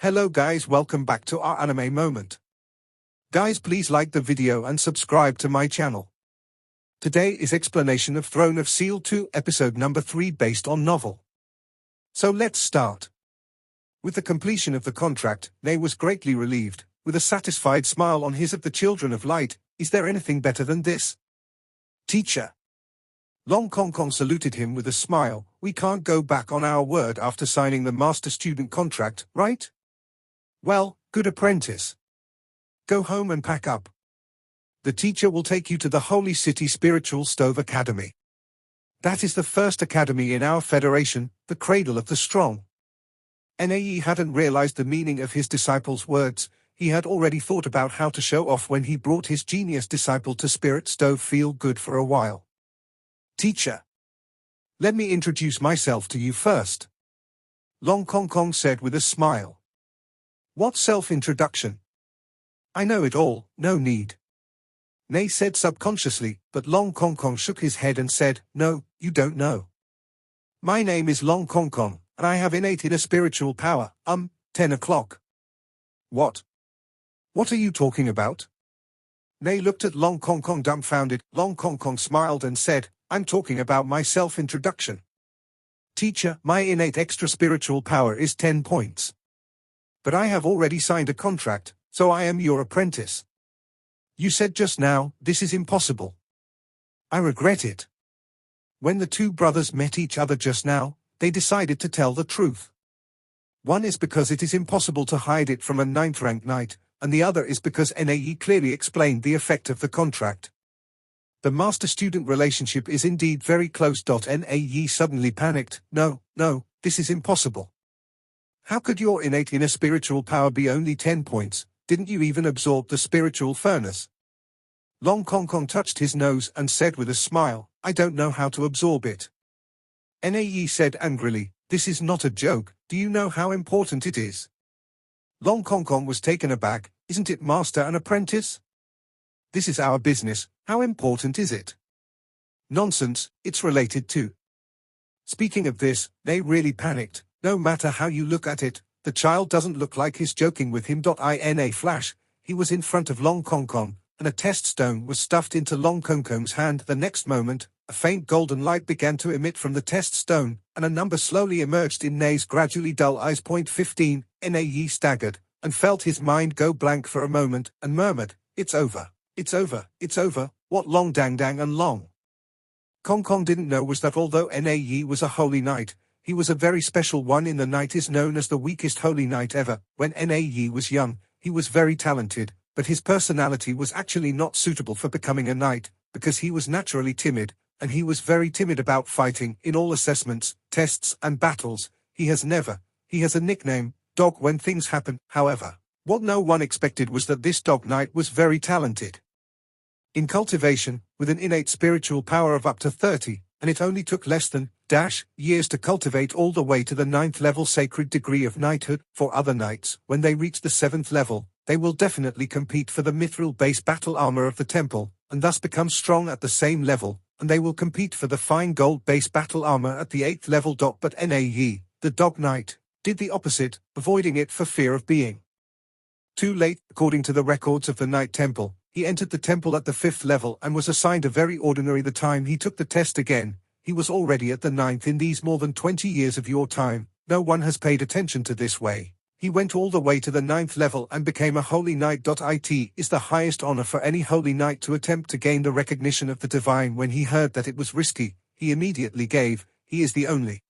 Hello guys, welcome back to our anime moment. Guys, please like the video and subscribe to my channel. Today is explanation of Throne of Steel 2 episode number 3 based on novel. So let's start. With the completion of the contract, Nei was greatly relieved, with a satisfied smile on his of the Children of Light. Is there anything better than this? Teacher. Longsheng saluted him with a smile. We can't go back on our word after signing the master-student contract, right? Well, good apprentice. Go home and pack up. The teacher will take you to the Holy City Spiritual Stove Academy. That is the first academy in our federation, the cradle of the strong. Nei hadn't realized the meaning of his disciple's words. He had already thought about how to show off when he brought his genius disciple to Spirit Stove Feel Good for a while. Teacher. Let me introduce myself to you first. Longsheng said with a smile. What self-introduction? I know it all, no need. Nei said subconsciously, but Longsheng shook his head and said, No, you don't know. My name is Longsheng, and I have innate inner spiritual power, 10 o'clock. What? What are you talking about? Nei looked at Longsheng dumbfounded. Longsheng smiled and said, I'm talking about my self-introduction. Teacher, my innate extra spiritual power is 10 points. But I have already signed a contract, so I am your apprentice. You said just now, this is impossible. I regret it. When the two brothers met each other just now, they decided to tell the truth. One is because it is impossible to hide it from a 9th-rank knight, and the other is because Nei clearly explained the effect of the contract. The master-student relationship is indeed very close. Nei suddenly panicked. No, this is impossible. How could your innate inner spiritual power be only 10 points? Didn't you even absorb the spiritual furnace? Longsheng touched his nose and said with a smile, I don't know how to absorb it. Nei said angrily, This is not a joke, do you know how important it is? Longsheng was taken aback. Isn't it master and apprentice? This is our business, how important is it? Nonsense, it's related to. Speaking of this, Nei really panicked. No matter how you look at it, the child doesn't look like he's joking with him. In a flash, he was in front of Longsheng, and a test stone was stuffed into Longsheng's hand. The next moment, a faint golden light began to emit from the test stone, and a number slowly emerged in Nei's gradually dull eyes. 15. Nei staggered, and felt his mind go blank for a moment, and murmured, It's over, it's over, it's over, what long dang and long. Kong didn't know was that although Nei was a holy knight, he was a very special one. In the knight is known as the weakest holy knight ever. When Nei was young, he was very talented, but his personality was actually not suitable for becoming a knight, because he was naturally timid, and he was very timid about fighting. In all assessments, tests and battles, he has a nickname, Dog. When things happen, however, what no one expected was that this dog knight was very talented in cultivation, with an innate spiritual power of up to 30, and it only took less than years to cultivate all the way to the 9th level sacred degree of knighthood. For other knights, when they reach the 7th level, they will definitely compete for the mithril base battle armor of the temple, and thus become strong at the same level, and they will compete for the fine gold base battle armor at the 8th level. But Nei, the dog knight, did the opposite, avoiding it for fear of being too late. According to the records of the Knight Temple, he entered the temple at the 5th level and was assigned a very ordinary. The time he took the test again, he was already at the 9th. In these more than 20 years of your time, no one has paid attention to this way. He went all the way to the 9th level and became a holy knight. It is the highest honor for any holy knight to attempt to gain the recognition of the divine. When he heard that it was risky, he immediately gave. He is the only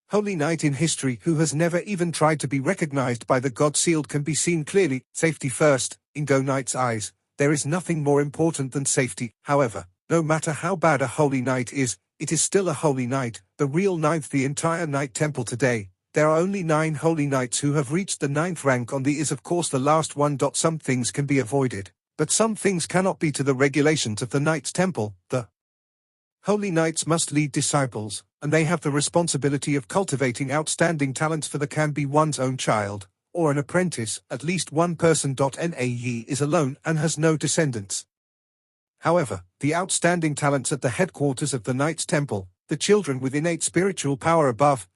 holy knight in history who has never even tried to be recognized by the god. Sealed can be seen clearly. Safety first. In Go Knight's eyes, there is nothing more important than safety. However, no matter how bad a holy knight is, it is still a holy knight, the real 9th. The entire Knight Temple today, there are only 9 holy knights who have reached the 9th rank. On the is of course the last one. Some things can be avoided, but some things cannot be. To the regulations of the Knight's Temple, the holy knights must lead disciples, and they have the responsibility of cultivating outstanding talents. For the can be one's own child, or an apprentice, at least one person. Nei is alone and has no descendants. However, the outstanding talents at the headquarters of the Knight's Temple, the children with innate spiritual power above,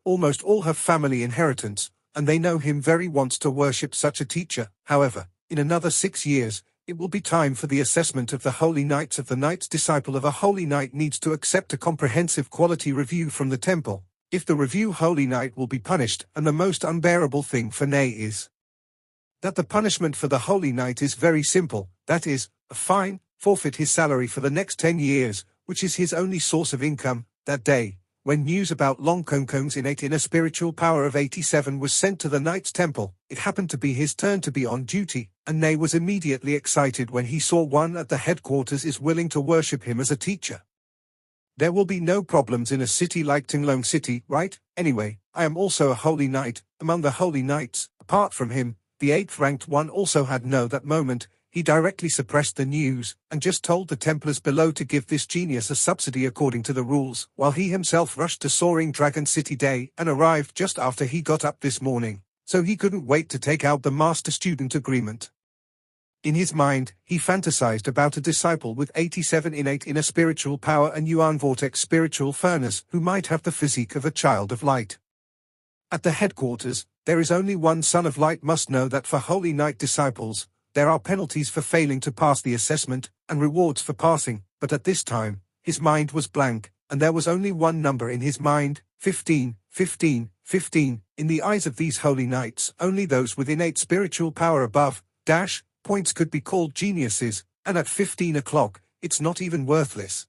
almost all have family inheritance, and they know him very wants to worship such a teacher. However, in another 6 years, it will be time for the assessment of the holy knights. Of the knights, disciple of a holy knight needs to accept a comprehensive quality review from the temple. If the review, holy knight will be punished, and the most unbearable thing for Nay is that the punishment for the holy knight is very simple, that is, a fine, forfeit his salary for the next 10 years, which is his only source of income. That day, when news about Longsheng's innate inner spiritual power of 87 was sent to the knight's temple, it happened to be his turn to be on duty, and Nay was immediately excited when he saw one at the headquarters is willing to worship him as a teacher. There will be no problems in a city like Tinglong City, right? Anyway, I am also a holy knight. Among the holy knights, apart from him, the 8th-ranked one also had that moment. He directly suppressed the news, and just told the Templars below to give this genius a subsidy according to the rules, while he himself rushed to Soaring Dragon City Day, and arrived just after he got up this morning, so he couldn't wait to take out the master-student agreement. In his mind, he fantasized about a disciple with 87 innate inner spiritual power and Yuan Vortex spiritual furnace who might have the physique of a child of light. At the headquarters, there is only one son of light must know that for holy knight disciples, there are penalties for failing to pass the assessment, and rewards for passing, but at this time, his mind was blank, and there was only one number in his mind, 15, 15, 15. In the eyes of these holy knights, only those with innate spiritual power above, points could be called geniuses, and at 15 o'clock, it's not even worthless.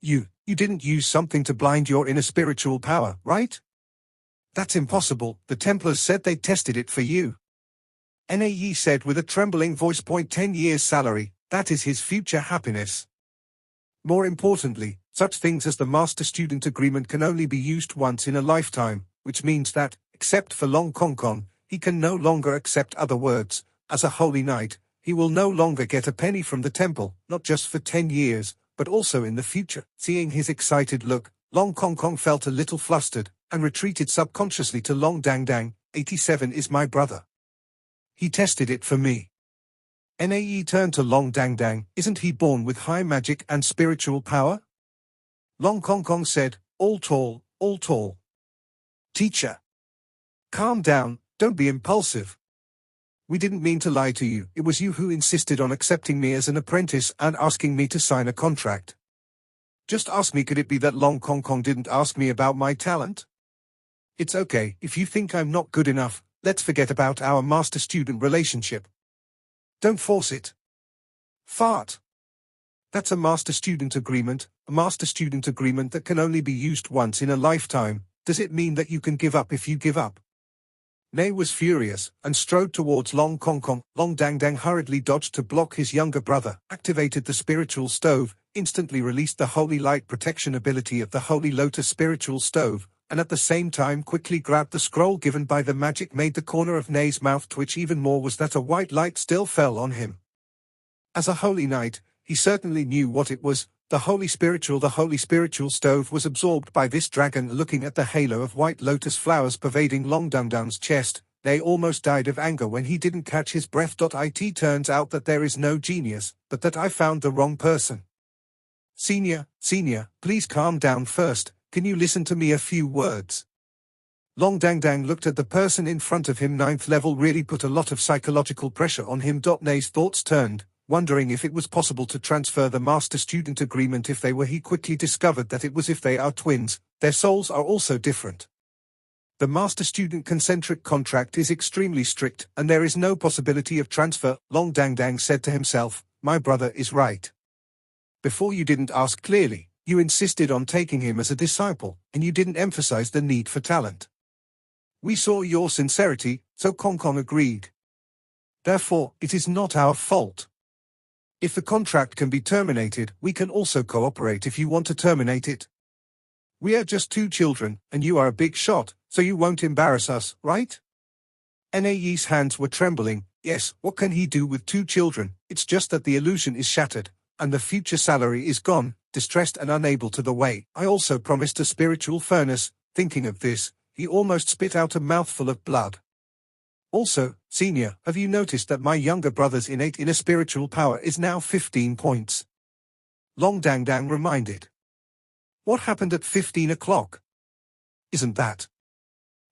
You didn't use something to blind your inner spiritual power, right? That's impossible, the Templars said they tested it for you. Nae said with a trembling voice. 10 years salary, that is his future happiness. More importantly, such things as the master-student agreement can only be used once in a lifetime, which means that, except for Longsheng, he can no longer accept other words. As a holy knight, he will no longer get a penny from the temple, not just for 10 years, but also in the future. Seeing his excited look, Longsheng felt a little flustered, and retreated subconsciously to Long Dangdang. 87 is my brother. He tested it for me. Nae turned to Long Dangdang. Isn't he born with high magic and spiritual power? Longsheng said, all tall, all tall. Teacher. Calm down, don't be impulsive. We didn't mean to lie to you. It was you who insisted on accepting me as an apprentice and asking me to sign a contract. Just ask me, could it be that Longsheng didn't ask me about my talent? It's okay, if you think I'm not good enough, let's forget about our master-student relationship. Don't force it. Fart. That's a master-student agreement that can only be used once in a lifetime. Does it mean that you can give up if you give up? Nay was furious, and strode towards Longsheng. Long Dangdang hurriedly dodged to block his younger brother, activated the spiritual stove, instantly released the holy light protection ability of the Holy Lotus spiritual stove, and at the same time quickly grabbed the scroll given by the magic. Made the corner of Nay's mouth twitch even more was that a white light still fell on him. As a holy knight, he certainly knew what it was. The holy spiritual stove was absorbed by this dragon. Looking at the halo of white lotus flowers pervading Long Dangdang's chest, Nay almost died of anger when he didn't catch his breath. It turns out that there is no genius, but that I found the wrong person. Senior, please calm down first. Can you listen to me a few words? Long Dangdang looked at the person in front of him. 9th level really put a lot of psychological pressure on him. Nay's thoughts turned, wondering if it was possible to transfer the master-student agreement if they were. He quickly discovered that it was. If they are twins, their souls are also different. The master-student concentric contract is extremely strict, and there is no possibility of transfer. Long Dangdang said to himself, my brother is right. Before you didn't ask clearly. You insisted on taking him as a disciple, and you didn't emphasize the need for talent. We saw your sincerity, so Longsheng agreed. Therefore, it is not our fault. If the contract can be terminated, we can also cooperate if you want to terminate it. We are just 2 children, and you are a big shot, so you won't embarrass us, right? Nae's hands were trembling. Yes, what can he do with 2 children? It's just that the illusion is shattered, and the future salary is gone. Distressed and unable to the way. I also promised a spiritual furnace. Thinking of this, he almost spit out a mouthful of blood. Also, senior, have you noticed that my younger brother's innate inner spiritual power is now 15 points? Long Dangdang reminded. What happened at 15 o'clock? Isn't that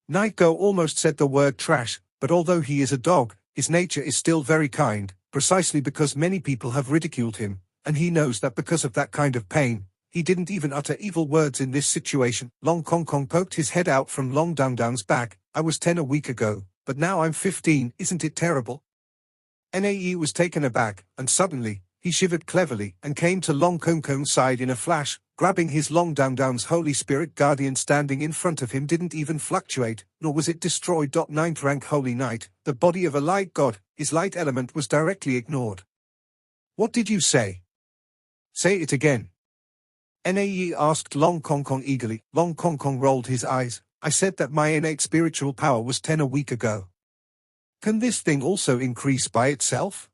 Nightgo almost said the word trash, but although he is a dog, his nature is still very kind, precisely because many people have ridiculed him, and he knows that because of that kind of pain, he didn't even utter evil words in this situation. Long Kong Kong poked his head out from Long Dang Dang's back. I was 10 a week ago, but now I'm 15, isn't it terrible? Nae was taken aback, and suddenly, he shivered cleverly and came to Long Kong Kong's side in a flash, grabbing his Long Dang Dang's Holy Spirit Guardian standing in front of him didn't even fluctuate, nor was it destroyed. Ninth rank Holy Knight, the body of a light god, his light element was directly ignored. What did you say? Say it again. Nae asked Long Kong Kong eagerly. Long Kong Kong rolled his eyes. I said that my innate spiritual power was 10 a week ago. Can this thing also increase by itself?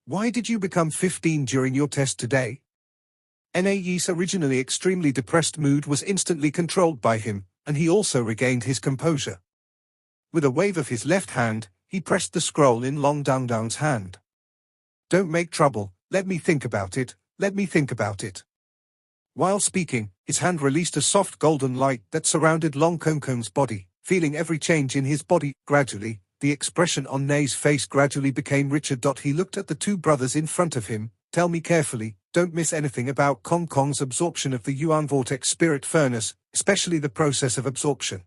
Why did you become 15 during your test today? Nae's originally extremely depressed mood was instantly controlled by him, and he also regained his composure. With a wave of his left hand, he pressed the scroll in Long Dang Dang's hand. Don't make trouble, let me think about it, let me think about it. While speaking, his hand released a soft golden light that surrounded Long Kong Kong's body. Feeling every change in his body, gradually, the expression on Nei's face gradually became richer. He looked at the two brothers in front of him. Tell me carefully, don't miss anything about Kong Kong's absorption of the Yuan Vortex Spirit Furnace, especially the process of absorption.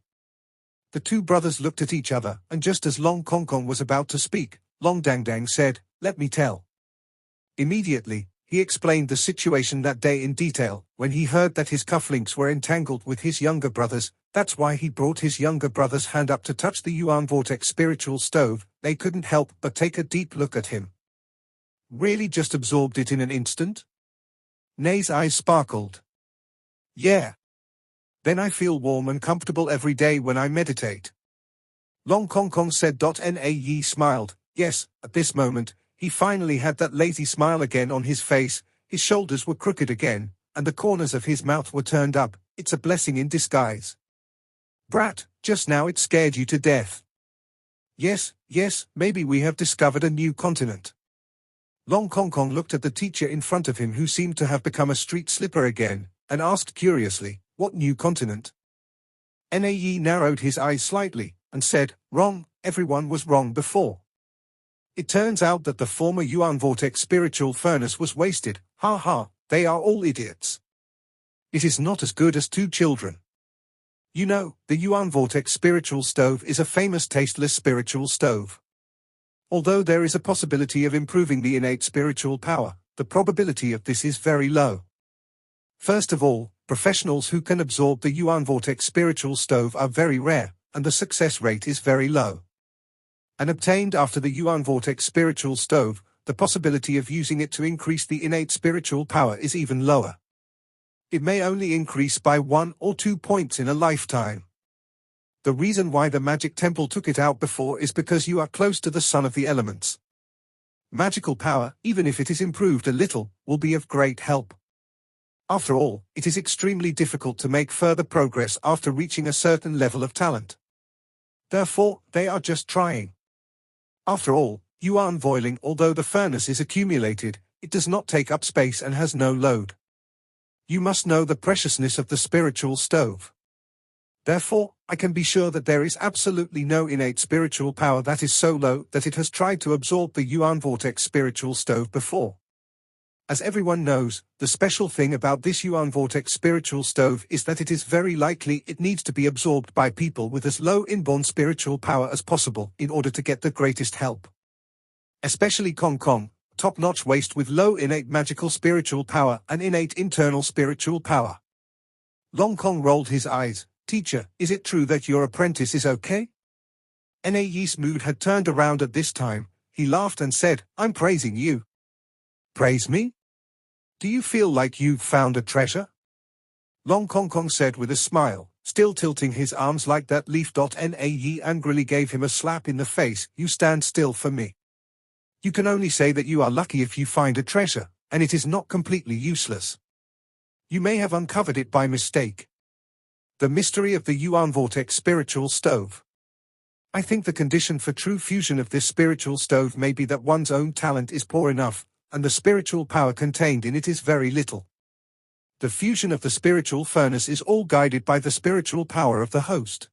The two brothers looked at each other, and just as Long Kong Kong was about to speak, Long Dang Dang said, let me tell. Immediately, he explained the situation that day in detail. When he heard that his cufflinks were entangled with his younger brothers, that's why he brought his younger brother's hand up to touch the Yuan Vortex spiritual stove. They couldn't help but take a deep look at him. Really just absorbed it in an instant? Nei's eyes sparkled. Yeah. Then I feel warm and comfortable every day when I meditate. Long Kong Kong said. Nae smiled. Yes, at this moment, he finally had that lazy smile again on his face. His shoulders were crooked again, and the corners of his mouth were turned up. It's a blessing in disguise. Brat, just now it scared you to death. Yes, maybe we have discovered a new continent. Long Kong Kong looked at the teacher in front of him, who seemed to have become a street slipper again, and asked curiously, what new continent? Nae narrowed his eyes slightly, and said, wrong, everyone was wrong before. It turns out that the former Yuan Vortex spiritual furnace was wasted. Ha ha, they are all idiots. It is not as good as two children. You know, the Yuan Vortex spiritual stove is a famous tasteless spiritual stove. Although there is a possibility of improving the innate spiritual power, the probability of this is very low. First of all, professionals who can absorb the Yuan Vortex spiritual stove are very rare, and the success rate is very low. And obtained after the Yuan Vortex spiritual stove, the possibility of using it to increase the innate spiritual power is even lower. It may only increase by 1 or 2 points in a lifetime. The reason why the Magic Temple took it out before is because you are close to the Son of the Elements. Magical power, even if it is improved a little, will be of great help. After all, it is extremely difficult to make further progress after reaching a certain level of talent. Therefore, they are just trying. After all, Yuan Voiling, although the furnace is accumulated, it does not take up space and has no load. You must know the preciousness of the spiritual stove. Therefore, I can be sure that there is absolutely no innate spiritual power that is so low that it has tried to absorb the Yuan Vortex spiritual stove before. As everyone knows, the special thing about this Yuan Vortex spiritual stove is that it is very likely it needs to be absorbed by people with as low inborn spiritual power as possible in order to get the greatest help. Especially Kong Kong, top-notch waste with low innate magical spiritual power and innate internal spiritual power. Long Kong rolled his eyes. Teacher, is it true that your apprentice is okay? Nae's mood had turned around at this time. He laughed and said, I'm praising you. Praise me? Do you feel like you've found a treasure? Long Kong Kong said with a smile, still tilting his arms like that leaf. Nae angrily gave him a slap in the face. You stand still for me. You can only say that you are lucky if you find a treasure, and it is not completely useless. You may have uncovered it by mistake. The mystery of the Yuan Vortex spiritual stove. I think the condition for true fusion of this spiritual stove may be that one's own talent is poor enough, and the spiritual power contained in it is very little. The fusion of the spiritual furnace is all guided by the spiritual power of the host.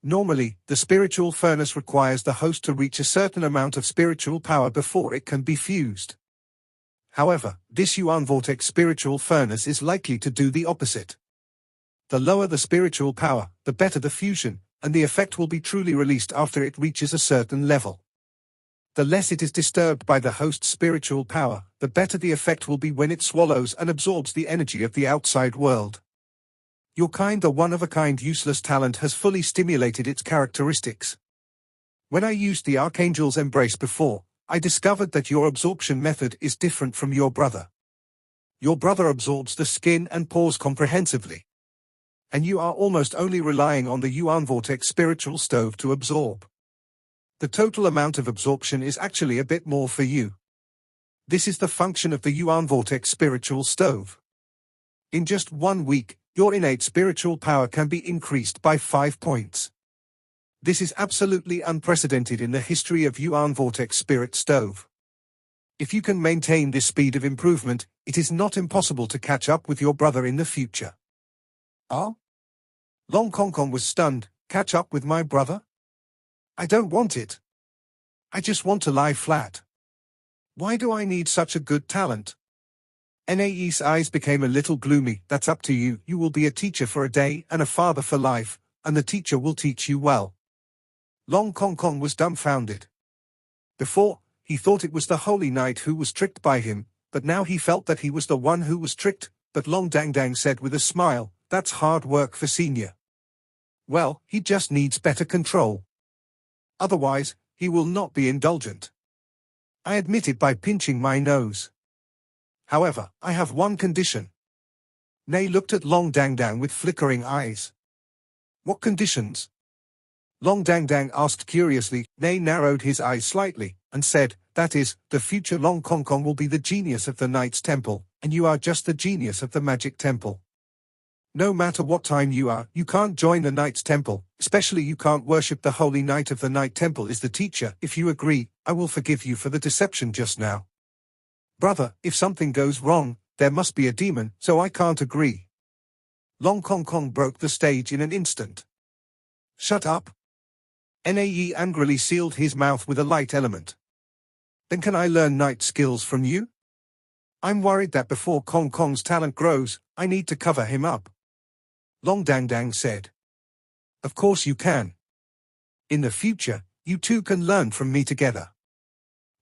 Normally, the spiritual furnace requires the host to reach a certain amount of spiritual power before it can be fused. However, this Yuan Vortex spiritual furnace is likely to do the opposite. The lower the spiritual power, the better the fusion, and the effect will be truly released after it reaches a certain level. The less it is disturbed by the host's spiritual power, the better the effect will be when it swallows and absorbs the energy of the outside world. Your the one-of-a-kind useless talent has fully stimulated its characteristics. When I used the Archangel's Embrace before, I discovered that your absorption method is different from your brother. Your brother absorbs the skin and pores comprehensively. And you are almost only relying on the Yuan Vortex spiritual stove to absorb. The total amount of absorption is actually a bit more for you. This is the function of the Yuan Vortex spiritual stove. In just 1 week, your innate spiritual power can be increased by 5 points. This is absolutely unprecedented in the history of Yuan Vortex Spirit Stove. If you can maintain this speed of improvement, it is not impossible to catch up with your brother in the future. Oh? Longsheng was stunned. Catch up with my brother? I don't want it. I just want to lie flat. Why do I need such a good talent? Nae's eyes became a little gloomy. That's up to you. You will be a teacher for a day and a father for life, and the teacher will teach you well. Longsheng was dumbfounded. Before, he thought it was the Holy Knight who was tricked by him, but now he felt that he was the one who was tricked. But Long Dang Dang said with a smile, "That's hard work for Senior. Well, he just needs better control. Otherwise, he will not be indulgent. I admit it by pinching my nose. However, I have one condition." Nay looked at Long Dang Dang with flickering eyes. "What conditions?" Long Dang Dang asked curiously. Nay narrowed his eyes slightly, and said, "That is, the future Longsheng will be the genius of the Knight's Temple, and you are just the genius of the Magic Temple. No matter what time you are, you can't join the Knight's Temple, especially you can't worship the Holy Knight of the Night Temple is the teacher. If you agree, I will forgive you for the deception just now. Brother, if something goes wrong, there must be a demon, so I can't agree." Longsheng broke the stage in an instant. "Shut up." Nae angrily sealed his mouth with a light element. "Then can I learn night skills from you? I'm worried that before Kong's talent grows, I need to cover him up." Long Dang Dang said. "Of course you can. In the future, you two can learn from me together.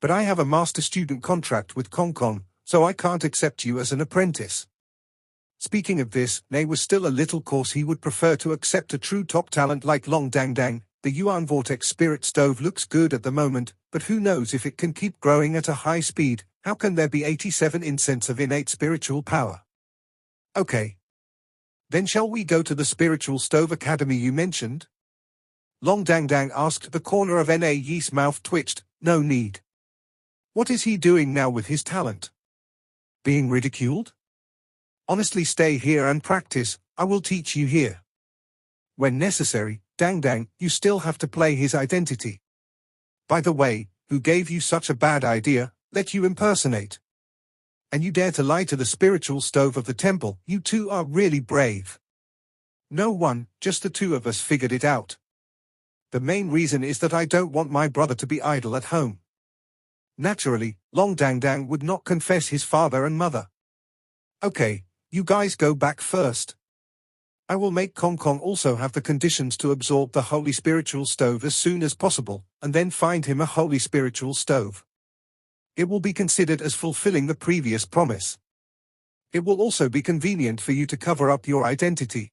But I have a master-student contract with Kong, so I can't accept you as an apprentice." Speaking of this, Nay was still a little coarse. He would prefer to accept a true top talent like Long Dang Dang. The Yuan Vortex Spirit Stove looks good at the moment, but who knows if it can keep growing at a high speed. How can there be 87 incense of innate spiritual power? Okay. Then shall we go to the Spiritual Stove Academy you mentioned? Long Dang Dang asked. The corner of Nae's mouth twitched. No need. What is he doing now with his talent? Being ridiculed? Honestly, stay here and practice. I will teach you here. When necessary, Dang Dang, you still have to play his identity. By the way, who gave you such a bad idea, let you impersonate? And you dare to lie to the spiritual stove of the temple? You two are really brave. No one, just the two of us figured it out. The main reason is that I don't want my brother to be idle at home. Naturally, Long Dang Dang would not confess his father and mother. Okay, you guys go back first. I will make Kong also have the conditions to absorb the holy spiritual stove as soon as possible, and then find him a holy spiritual stove. It will be considered as fulfilling the previous promise. It will also be convenient for you to cover up your identity.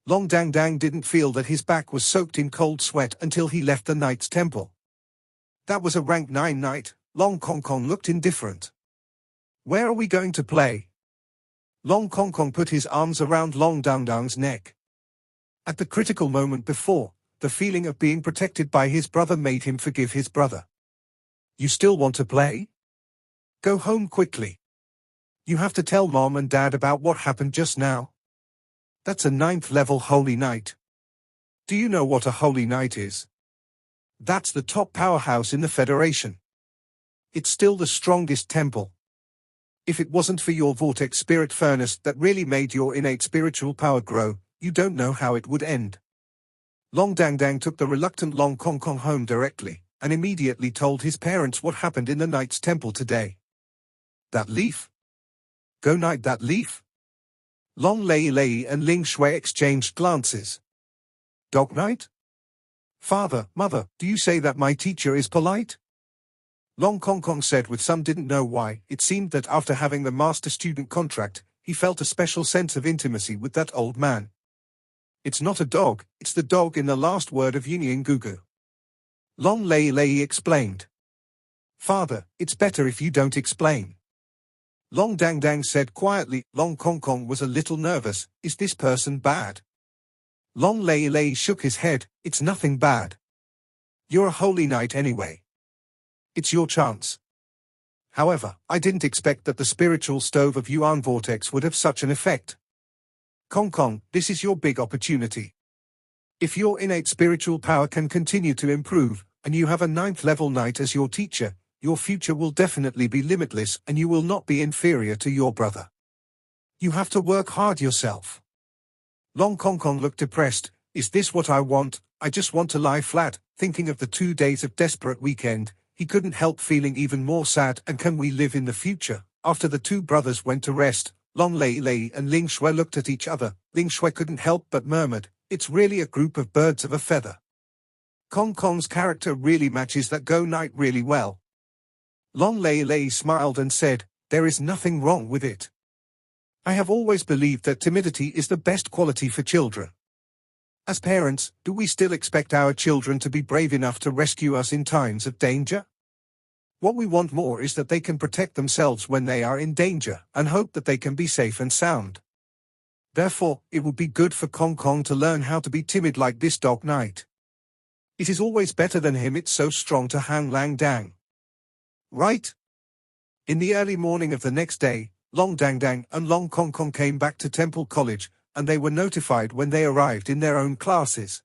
Long Dang Dang didn't feel that his back was soaked in cold sweat until he left the Knight's Temple. That was a rank 9 knight. Longsheng looked indifferent. Where are we going to play? Longsheng put his arms around Long Dang Dang's neck. At the critical moment before, the feeling of being protected by his brother made him forgive his brother. You still want to play? Go home quickly. You have to tell Mom and Dad about what happened just now. That's a 9th level Holy Knight. Do you know what a Holy Knight is? That's the top powerhouse in the Federation. It's still the strongest temple. If it wasn't for your Vortex Spirit Furnace that really made your innate spiritual power grow, you don't know how it would end. Long Dang Dang took the reluctant Long Kong Kong home directly, and immediately told his parents what happened in the Knight's Temple today. That leaf? Go Knight that leaf? Long Lei Lei and Ling Shui exchanged glances. Dog Knight? Father, mother, do you say that my teacher is polite? Long Kong Kong said with some didn't know why. It seemed that after having the master-student contract, he felt a special sense of intimacy with that old man. It's not a dog, it's the dog in the last word of Yin Gugu. Long Lei Lei explained. Father, it's better if you don't explain. Long Dang Dang said quietly. Long Kong Kong was a little nervous. Is this person bad? Long Lei Lei shook his head. It's nothing bad. You're a holy knight anyway. It's your chance. However, I didn't expect that the spiritual stove of Yuan Vortex would have such an effect. Kong Kong, this is your big opportunity. If your innate spiritual power can continue to improve, and you have a 9th level knight as your teacher, your future will definitely be limitless and you will not be inferior to your brother. You have to work hard yourself. Long Kong Kong looked depressed. Is this what I want? I just want to lie flat. Thinking of the 2 days of desperate weekend, he couldn't help feeling even more sad. And can we live in the future? After the 2 brothers went to rest, Long Lei Lei and Ling Shui looked at each other. Ling Shui couldn't help but murmured, it's really a group of birds of a feather. Kong Kong's character really matches that Go Knight really well. Long Lei Lei smiled and said, there is nothing wrong with it. I have always believed that timidity is the best quality for children. As parents, do we still expect our children to be brave enough to rescue us in times of danger? What we want more is that they can protect themselves when they are in danger, and hope that they can be safe and sound. Therefore, it would be good for Kong Kong to learn how to be timid like this dog Knight. It is always better than him, it's so strong to hang Lang Dang. Right? In the early morning of the next day, Long Dang Dang and Long Kong Kong came back to Temple College, and they were notified when they arrived in their own classes.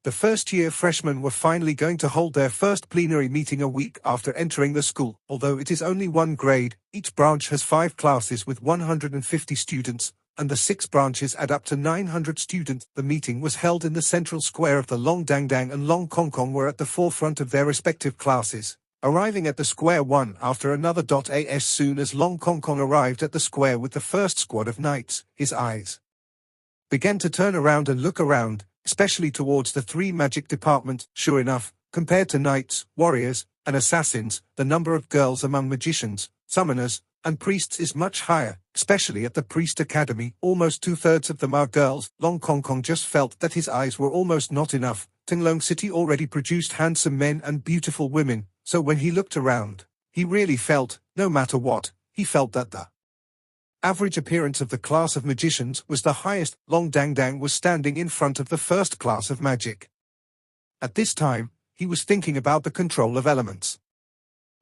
The first-year freshmen were finally going to hold their first plenary meeting a week after entering the school. Although it is only one grade, each branch has 5 classes with 150 students, and the 6 branches add up to 900 students. The meeting was held in the central square of the Long Dang Dang and Long Kong Kong were at the forefront of their respective classes, arriving at the square one after another. As soon as Long Kong Kong arrived at the square with the first squad of knights, his eyes began to turn around and look around, especially towards the 3 magic department. Sure enough, compared to knights, warriors, and assassins, the number of girls among magicians, summoners, and priests is much higher, especially at the Priest Academy. Almost 2/3 of them are girls. Long Kong Kong just felt that his eyes were almost not enough. Tinglong City already produced handsome men and beautiful women, so when he looked around, he really felt, no matter what, he felt that the average appearance of the class of magicians was the highest. Long Dang Dang was standing in front of the first class of magic. At this time, he was thinking about the control of elements.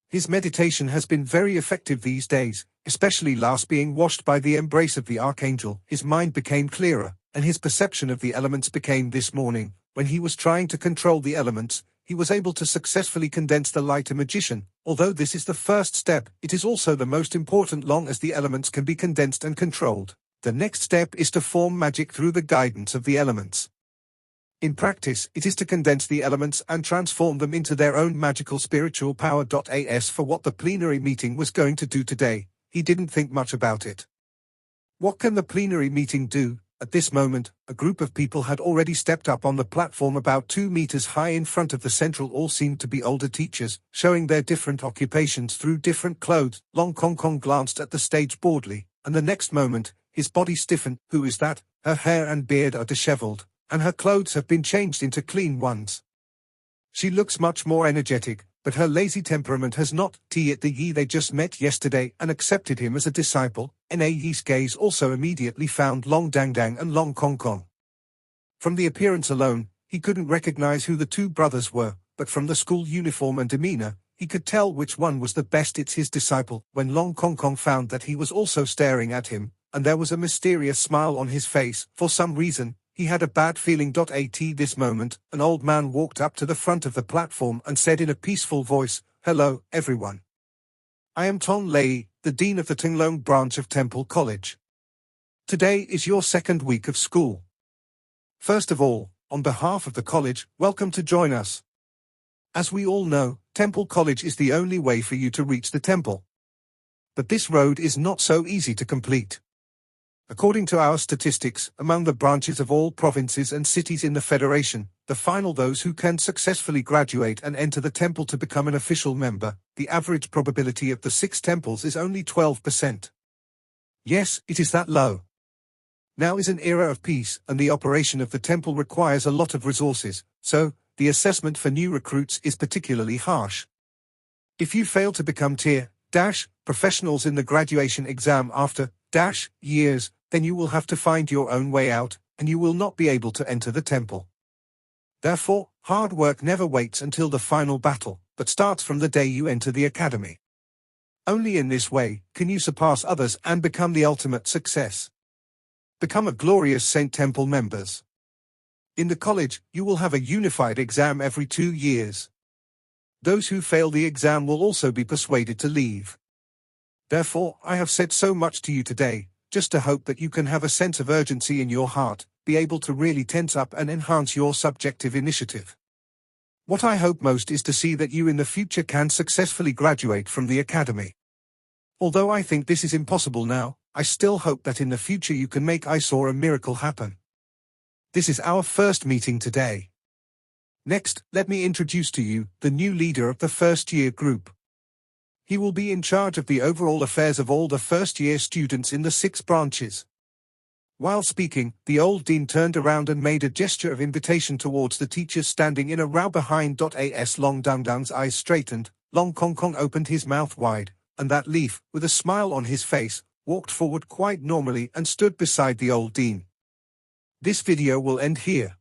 His meditation has been very effective these days, especially last being washed by the embrace of the Archangel. His mind became clearer, and his perception of the elements became this morning. When he was trying to control the elements, he was able to successfully condense the light. A magician, although this is the first step, it is also the most important. Long as the elements can be condensed and controlled, the next step is to form magic through the guidance of the elements. In practice, it is to condense the elements and transform them into their own magical spiritual power. As for what the plenary meeting was going to do today, he didn't think much about it. What can the plenary meeting do? At this moment, a group of people had already stepped up on the platform about 2 meters high in front of the central. All seemed to be older teachers, showing their different occupations through different clothes. Long Kong Kong glanced at the stage boredly, and the next moment, his body stiffened. Who is that? Her hair and beard are disheveled, and her clothes have been changed into clean ones. She looks much more energetic, but her lazy temperament has not. The Yi they just met yesterday and accepted him as a disciple. Yi's gaze also immediately found Long Dang Dang and Long Kong Kong. From the appearance alone, he couldn't recognize who the 2 brothers were, but from the school uniform and demeanor, he could tell which one was the best. It's his disciple. When Long Kong Kong found that he was also staring at him, and there was a mysterious smile on his face, for some reason, he had a bad feeling. At this moment, an old man walked up to the front of the platform and said in a peaceful voice, "Hello, everyone. I am Tong Lei, the Dean of the Tinglong branch of Temple College. Today is your 2nd week of school. First of all, on behalf of the college, welcome to join us. As we all know, Temple College is the only way for you to reach the temple. But this road is not so easy to complete. According to our statistics, among the branches of all provinces and cities in the Federation, the final those who can successfully graduate and enter the temple to become an official member, the average probability of the 6 temples is only 12%. Yes, it is that low. Now is an era of peace, and the operation of the temple requires a lot of resources, so the assessment for new recruits is particularly harsh. If you fail to become tier professionals in the graduation exam after years, then you will have to find your own way out, and you will not be able to enter the temple. Therefore, hard work never waits until the final battle, but starts from the day you enter the academy. Only in this way can you surpass others and become the ultimate success. Become a glorious Saint Temple members. In the college, you will have a unified exam every 2 years. Those who fail the exam will also be persuaded to leave. Therefore, I have said so much to you today, just to hope that you can have a sense of urgency in your heart, be able to really tense up and enhance your subjective initiative. What I hope most is to see that you in the future can successfully graduate from the academy. Although I think this is impossible now, I still hope that in the future you can make I saw a miracle happen. This is our first meeting today. Next, let me introduce to you the new leader of the first-year group. He will be in charge of the overall affairs of all the first-year students in the 6 branches. While speaking, the old dean turned around and made a gesture of invitation towards the teachers standing in a row behind. As Long Dangdang's eyes straightened, Long Kong Kong opened his mouth wide, and that leaf, with a smile on his face, walked forward quite normally and stood beside the old dean. This video will end here.